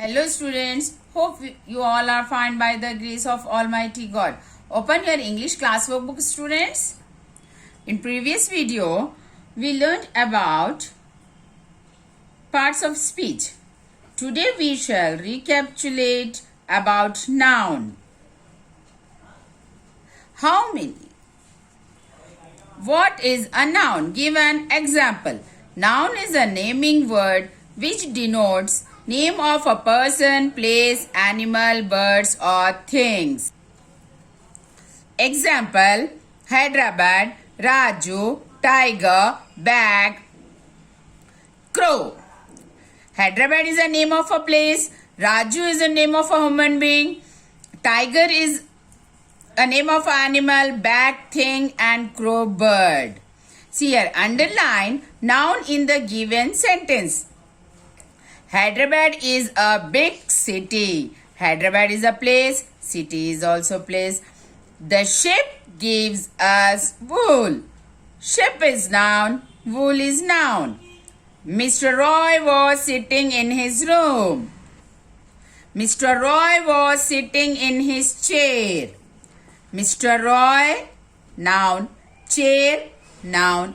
Hello students, hope you all are fine by the grace of Almighty God. Open your English classwork book students. In previous video, we learned about parts of speech. Today we shall recapitulate about noun. How many? What is a noun? Give an example. Noun is a naming word which denotes name of a person, place, animal, birds or things. Example: Hyderabad, Raju, tiger, bag, crow. Hyderabad is a name of a place, Raju is a name of a human being, tiger is a name of an animal, bag, thing and crow, bird. See here, underline noun in the given sentence. Hyderabad is a big city. Hyderabad is a place. City is also place. The ship gives us wool. Ship is noun. Wool is noun. Mr. Roy was sitting in his room. Mr. Roy was sitting in his chair. Mr. Roy, noun. Chair, noun.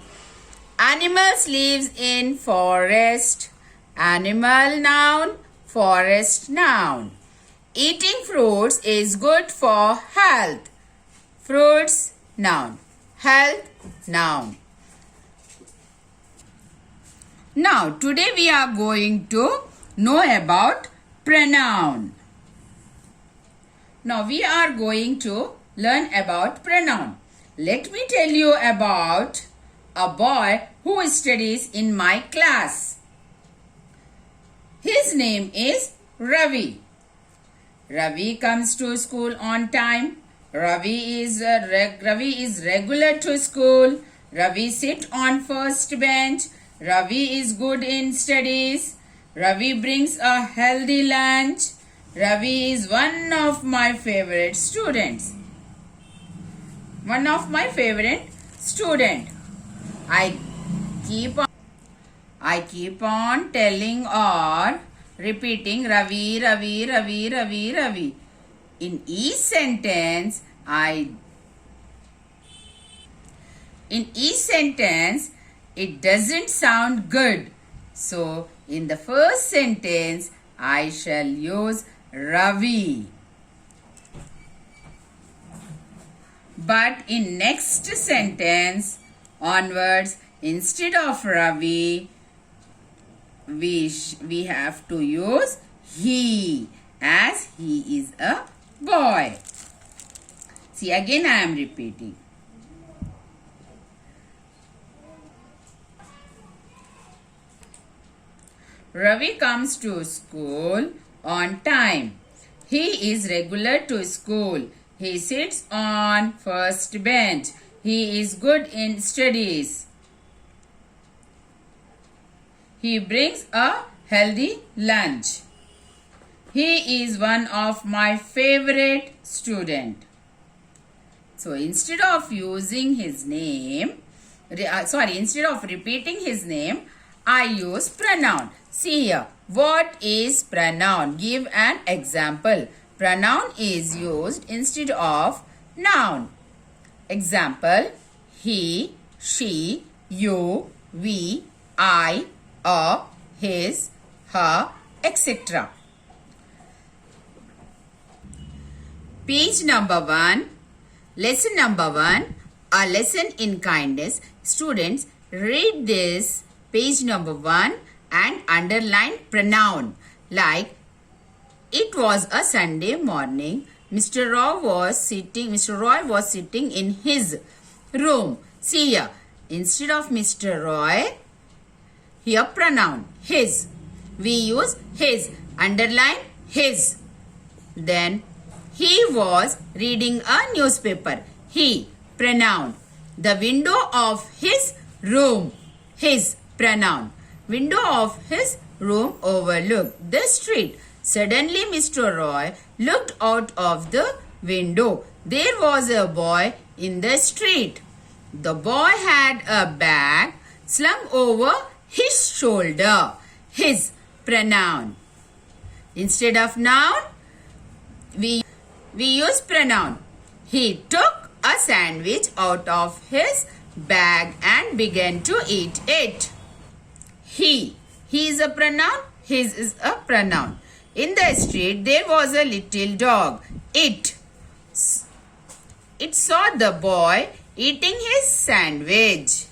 Animals lives in forest. Animal, noun. Forest, noun. Eating fruits is good for health. Fruits, noun. Health, noun. Now, today we are going to know about pronoun. Now, we are going to learn about pronoun. Let me tell you about a boy who studies in my class. His name is Ravi. Ravi comes to school on time. Ravi is regular to school. Ravi sit on first bench. Ravi is good in studies. Ravi brings a healthy lunch. Ravi is one of my favorite students. One of my favorite student. I keep on telling or repeating Ravi, Ravi, Ravi, Ravi, Ravi. In each sentence, it doesn't sound good. So, in the first sentence, I shall use Ravi. But in next sentence onwards, instead of Ravi, we have to use he, as he is a boy. See, again I am repeating. Ravi comes to school on time. He is regular to school. He sits on first bench. He is good in studies. He brings a healthy lunch. He is one of my favorite student. So instead of using his name, instead of repeating his name, I use pronoun. See here, what is pronoun? Give an example. Pronoun is used instead of noun. Example: he, she, you, we, I, a, his, her, etc. Page number 1, lesson number 1, a lesson in kindness. Students, read this page number 1 and underline pronoun. Like, it was a Sunday morning. Mr. Roy was sitting in his room. See here, instead of Mr. Roy, here pronoun his. We use his. Underline his. Then he was reading a newspaper. He, pronoun. The window of his room. His, pronoun. Window of his room overlooked the street. Suddenly Mr. Roy looked out of the window. There was a boy in the street. The boy had a bag slung over his shoulder. His, pronoun. Instead of noun, we use pronoun. He took a sandwich out of his bag and began to eat it. He is a pronoun. His is a pronoun. In the street, there was a little dog. It saw the boy eating his sandwich.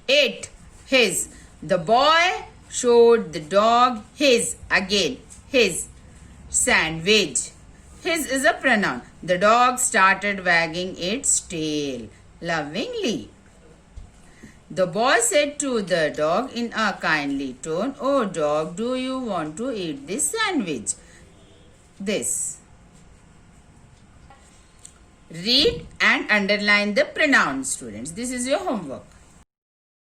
It, his. The boy showed the dog his sandwich. His is a pronoun. The dog started wagging its tail lovingly. The boy said to the dog in a kindly tone, "Oh dog, do you want to eat this sandwich?" This. Read and underline the pronouns, students. This is your homework.